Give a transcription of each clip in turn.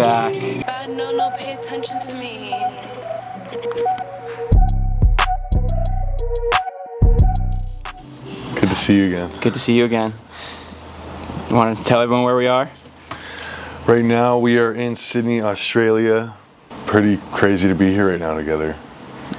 back. No, pay attention to me. Good to see you again. Good to see you again. You want to tell everyone where we are? Right now we are in Sydney, Australia. Pretty crazy to be here right now together.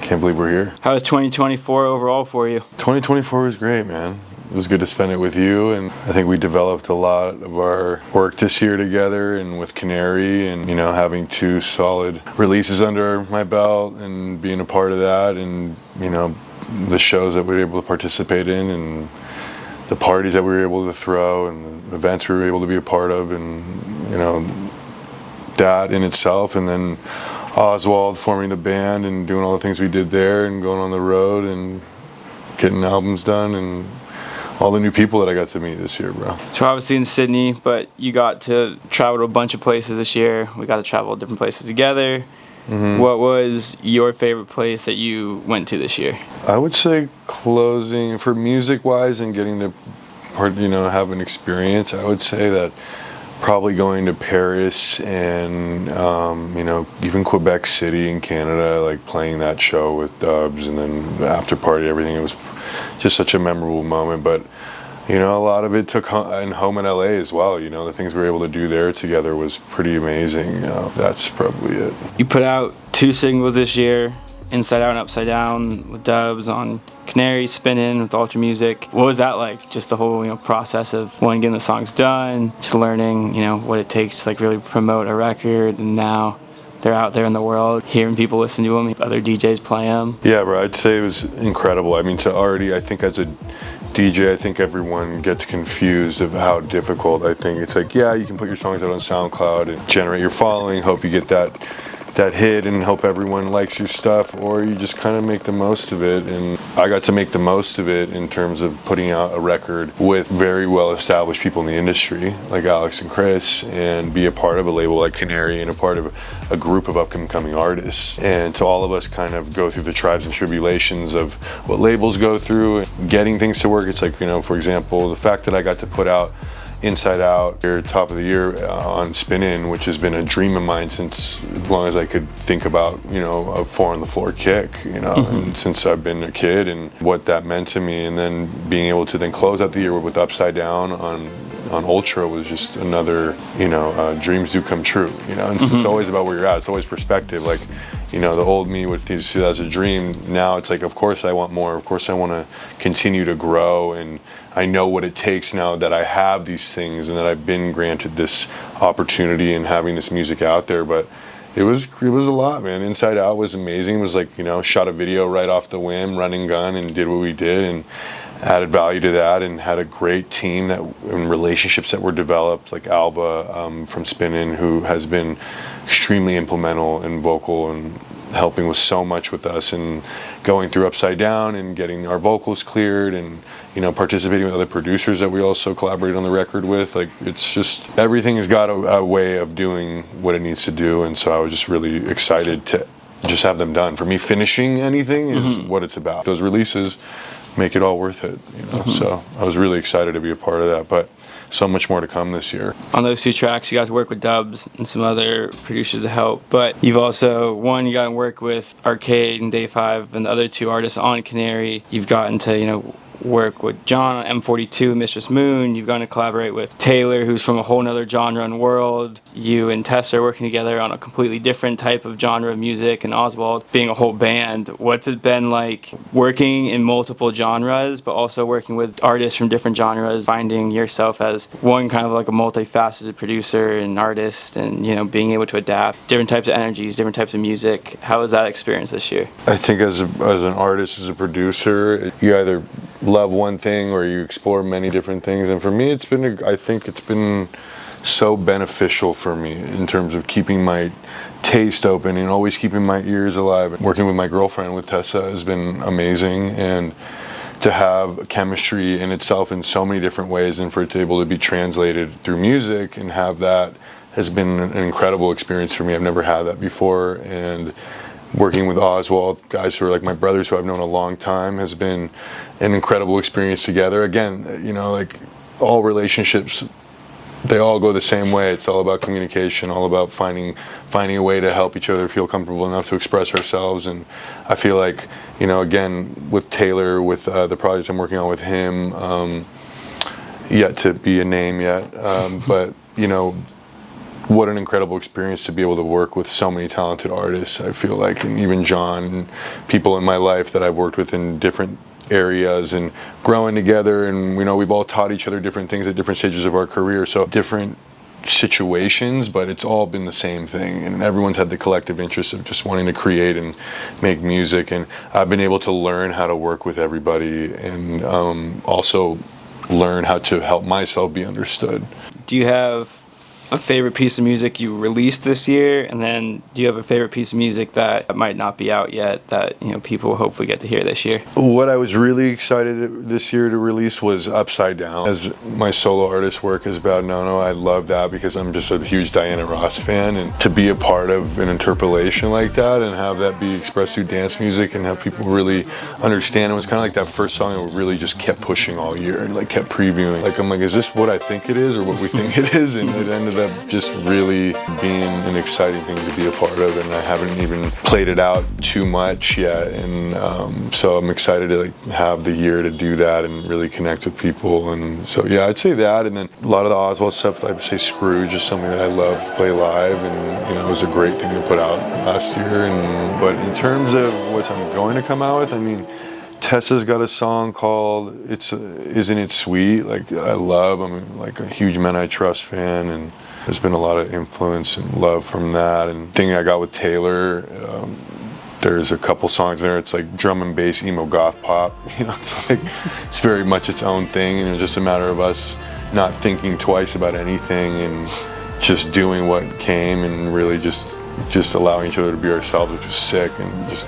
Can't believe we're here. How was 2024 overall for you? 2024 was great, man. It was good to spend it with you, and I think we developed a lot of our work this year together and with Canary, and having 2 solid releases under my belt and being a part of that, and the shows that we were able to participate in, and the parties that we were able to throw, and the events we were able to be a part of, and that in itself, and then Oswald forming the band and doing all the things we did there, and going on the road and getting albums done, and all the new people that I got to meet this year, bro. So obviously in Sydney, but you got to travel to a bunch of places this year. We got to travel to different places together. Mm-hmm. What was your favorite place that you went to this year? I would say closing, for music-wise and getting to have an experience, I would say that probably going to Paris and even Quebec City in Canada, like playing that show with Dubs, and then the after party, everything. It was just such a memorable moment. But a lot of it took home in LA as well. The things we were able to do there together was pretty amazing. That's probably it. You put out 2 singles this year, Inside Out and Upside Down with Dubs on Canary, Spinnin' with Ultra Music. What was that like? Just the whole process of getting the songs done, just learning what it takes to really promote a record, and now they're out there in the world, hearing people listen to them, other DJs play them. Yeah, bro, I'd say it was incredible. I mean, I think as a DJ, I think everyone gets confused of how difficult. I think it's like, yeah, you can put your songs out on SoundCloud and generate your following, hope you get that hit and hope everyone likes your stuff, or you just kind of make the most of it. And I got to make the most of it in terms of putting out a record with very well established people in the industry like Alex and Chris, and be a part of a label like Canary and a part of a group of upcoming artists. And to all of us kind of go through the tribes and tribulations of what labels go through and getting things to work. It's like, for example, the fact that I got to put out Inside Out here top of the year on Spinnin', which has been a dream of mine since as long as I could think about a 4 on the floor kick, mm-hmm. and since I've been a kid, and what that meant to me. And then being able to then close out the year with Upside Down on Ultra was just another, dreams do come true, and mm-hmm. It's always about where you're at. It's always perspective. Like, the old me would see that as a dream. Now it's like, of course I want more. Of course I want to continue to grow, and I know what it takes now that I have these things and that I've been granted this opportunity and having this music out there. But it was a lot, man. Inside Out was amazing. It was like, shot a video right off the whim, running gun, and did what we did, and added value to that, and had a great team and relationships that were developed, like Alva from Spinnin', who has been extremely implemental and vocal and helping with so much with us, and going through Upside Down and getting our vocals cleared, and participating with other producers that we also collaborate on the record with. Like, it's just, everything has got a way of doing what it needs to do. And so I was just really excited to just have them done. For me, finishing anything is mm-hmm. what it's about. Those releases make it all worth it, mm-hmm. So I was really excited to be a part of that, but so much more to come this year. On those 2 tracks, you got to work with Dubs and some other producers to help, but you've also, you got to work with Arcade and Day 5 and the other 2 artists on Canary. You've gotten to, work with John on M42, Mistress Moon. You've gotten to collaborate with Taylor, who's from a whole nother genre and world. You and Tessa are working together on a completely different type of genre of music, and Oswald being a whole band. What's it been like working in multiple genres, but also working with artists from different genres, finding yourself as one kind of like a multifaceted producer and artist, and being able to adapt different types of energies, different types of music? How was that experience this year? I think as an artist, as a producer, you either love one thing or you explore many different things. And for me, I think it's been so beneficial for me in terms of keeping my taste open and always keeping my ears alive. Working with my girlfriend, with Tessa, has been amazing, and to have chemistry in itself in so many different ways, and for it to be able to be translated through music and have that has been an incredible experience for me. I've never had that before. And working with Oswald, guys who are like my brothers who I've known a long time, has been an incredible experience together. Again, like all relationships they all go the same way. It's all about communication, all about finding a way to help each other feel comfortable enough to express ourselves. And I feel like, you know, again, with Taylor, with the projects I'm working on with him, yet to be a name yet, but, you know, what an incredible experience to be able to work with so many talented artists, I feel like, and even John, and people in my life that I've worked with in different areas and growing together. And, you know, we've all taught each other different things at different stages of our career, so different situations, but it's all been the same thing, and everyone's had the collective interest of just wanting to create and make music. And I've been able to learn how to work with everybody, and also learn how to help myself be understood. Do you have a favorite piece of music you released this year, and then do you have a favorite piece of music that might not be out yet that, you know, people will hopefully get to hear this year? What I was really excited this year to release was Upside Down. As my solo artist work is about Nono, I love that because I'm just a huge Diana Ross fan, and to be a part of an interpolation like that and have that be expressed through dance music and have people really understand, it was kind of like that first song that really just kept pushing all year and like kept previewing. Like, I'm like, is this what I think it is or what we think it is? And it ended up just really being an exciting thing to be a part of, and I haven't even played it out too much yet, and so I'm excited to like have the year to do that and really connect with people. And so yeah, I'd say that, and then a lot of the Oswald stuff, I would say Scrooge is something that I love to play live, and you know, it was a great thing to put out last year. But in terms of what I'm going to come out with, I mean, Tessa's got a song called Isn't It Sweet? Like, I'm like a huge Men I Trust fan, and there's been a lot of influence and love from that. And thing I got with Taylor, there's a couple songs there. It's like drum and bass, emo goth pop. You know, it's very much its own thing, and it's just a matter of us not thinking twice about anything and just doing what came and really just allowing each other to be ourselves, which is sick and just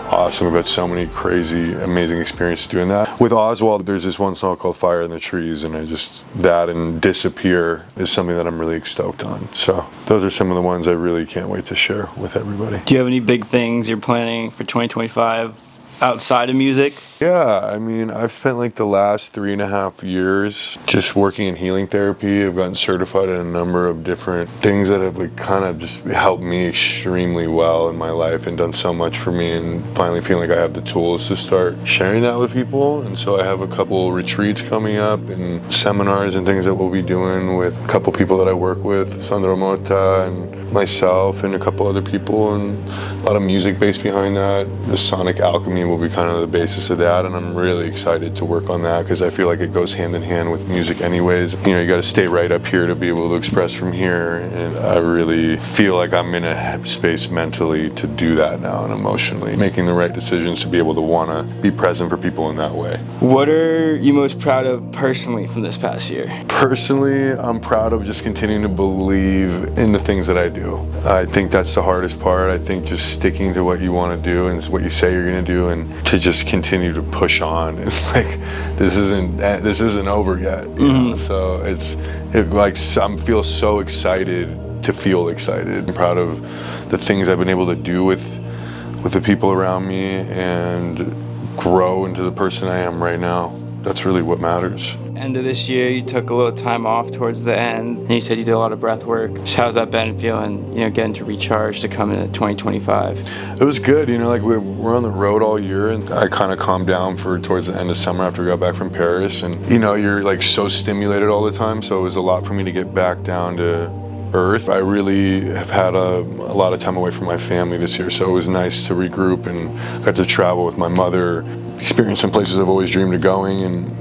awesome. We've had so many crazy, amazing experiences doing that. With Oswald, there's this one song called Fire in the Trees, and that and Disappear is something that I'm really stoked on. So those are some of the ones I really can't wait to share with everybody. Do you have any big things you're planning for 2025 outside of music? Yeah, I mean, I've spent like the last 3.5 years just working in healing therapy. I've gotten certified in a number of different things that have like kind of just helped me extremely well in my life and done so much for me, and finally feeling like I have the tools to start sharing that with people. And so I have a couple retreats coming up and seminars and things that we'll be doing with a couple people that I work with, Sandro Mota and myself and a couple other people, and a lot of music based behind that. The Sonic Alchemy will be kind of the basis of that, and I'm really excited to work on that because I feel like it goes hand in hand with music anyways. You know, you got to stay right up here to be able to express from here, and I really feel like I'm in a space mentally to do that now, and emotionally making the right decisions to be able to want to be present for people in that way. What are you most proud of personally from this past year? Personally, I'm proud of just continuing to believe in the things that I do. I think that's the hardest part. I think just sticking to what you want to do and what you say you're going to do, and to just continue to push on. And like, this isn't over yet. You know? So I feel so excited to feel excited. I'm proud of the things I've been able to do with the people around me and grow into the person I am right now. That's really what matters. End of this year, you took a little time off towards the end, and you said you did a lot of breath work. Just how's that been feeling, you know, getting to recharge to come into 2025? It was good, you know, like we're on the road all year, and I kind of calmed down towards the end of summer after we got back from Paris. And, you know, you're like so stimulated all the time, so it was a lot for me to get back down to earth. I really have had a lot of time away from my family this year, so it was nice to regroup and got to travel with my mother, experience some places I've always dreamed of going, and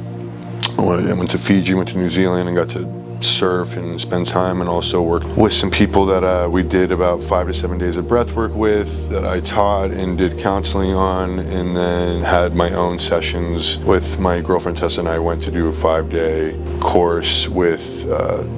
I went to Fiji, went to New Zealand, and got to surf and spend time, and also work with some people that we did about 5 to 7 days of breath work with, that I taught and did counseling on, and then had my own sessions with my girlfriend Tessa, and I went to do a 5-day course with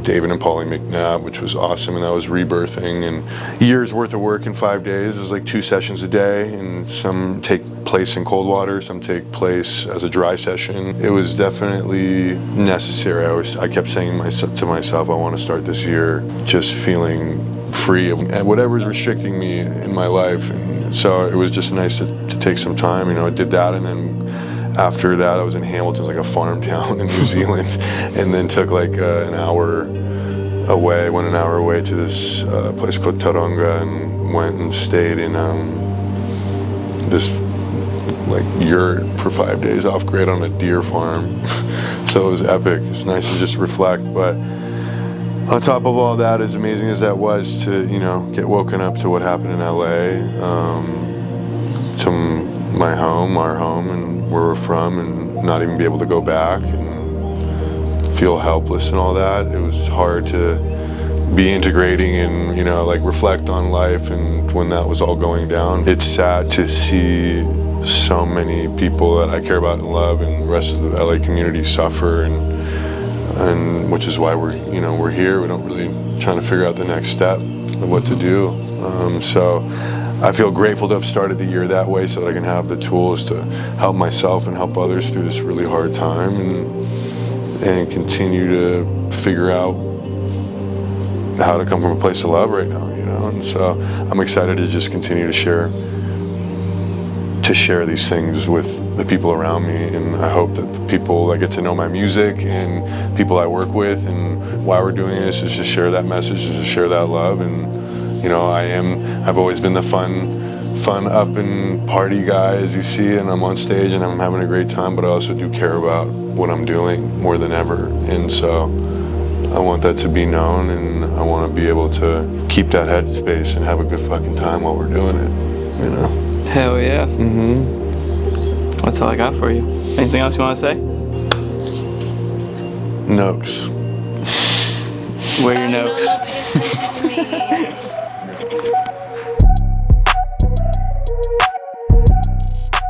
David and Pauline McNabb, which was awesome, and that was rebirthing, and years worth of work in 5 days. It was like 2 sessions a day, and some take place in cold water, some take place as a dry session. It was definitely necessary. I kept saying to myself, I want to start this year just feeling free of whatever's restricting me in my life. And so it was just nice to take some time. You know, I did that, and then after that I was in Hamilton, like a farm town in New Zealand, and then took like an hour away, went an hour away to this place called Taronga, and went and stayed in this like yurt for 5 days off grid on a deer farm. So it was epic. It's nice to just reflect. But on top of all that, as amazing as that was, to get woken up to what happened in LA, to my home, our home, and where we're from, and not even be able to go back and feel helpless and all that. It was hard to be integrating and like reflect on life, and when that was all going down, it's sad to see so many people that I care about and love and the rest of the LA community suffer, and which is why we're here. We don't really trying to figure out the next step of what to do. So I feel grateful to have started the year that way, so that I can have the tools to help myself and help others through this really hard time, and continue to figure out how to come from a place of love right now, And so I'm excited to just continue to share these things with the people around me, and I hope that the people that get to know my music and people I work with, and why we're doing this is to share that message, is to share that love. And I've always been the fun up and party guy, as you see, and I'm on stage and I'm having a great time, but I also do care about what I'm doing more than ever. And so I want that to be known, and I want to be able to keep that headspace and have a good fucking time while we're doing it, Hell yeah. That's all I got for you. Anything else you want to say? Noakes. Wear your Noakes.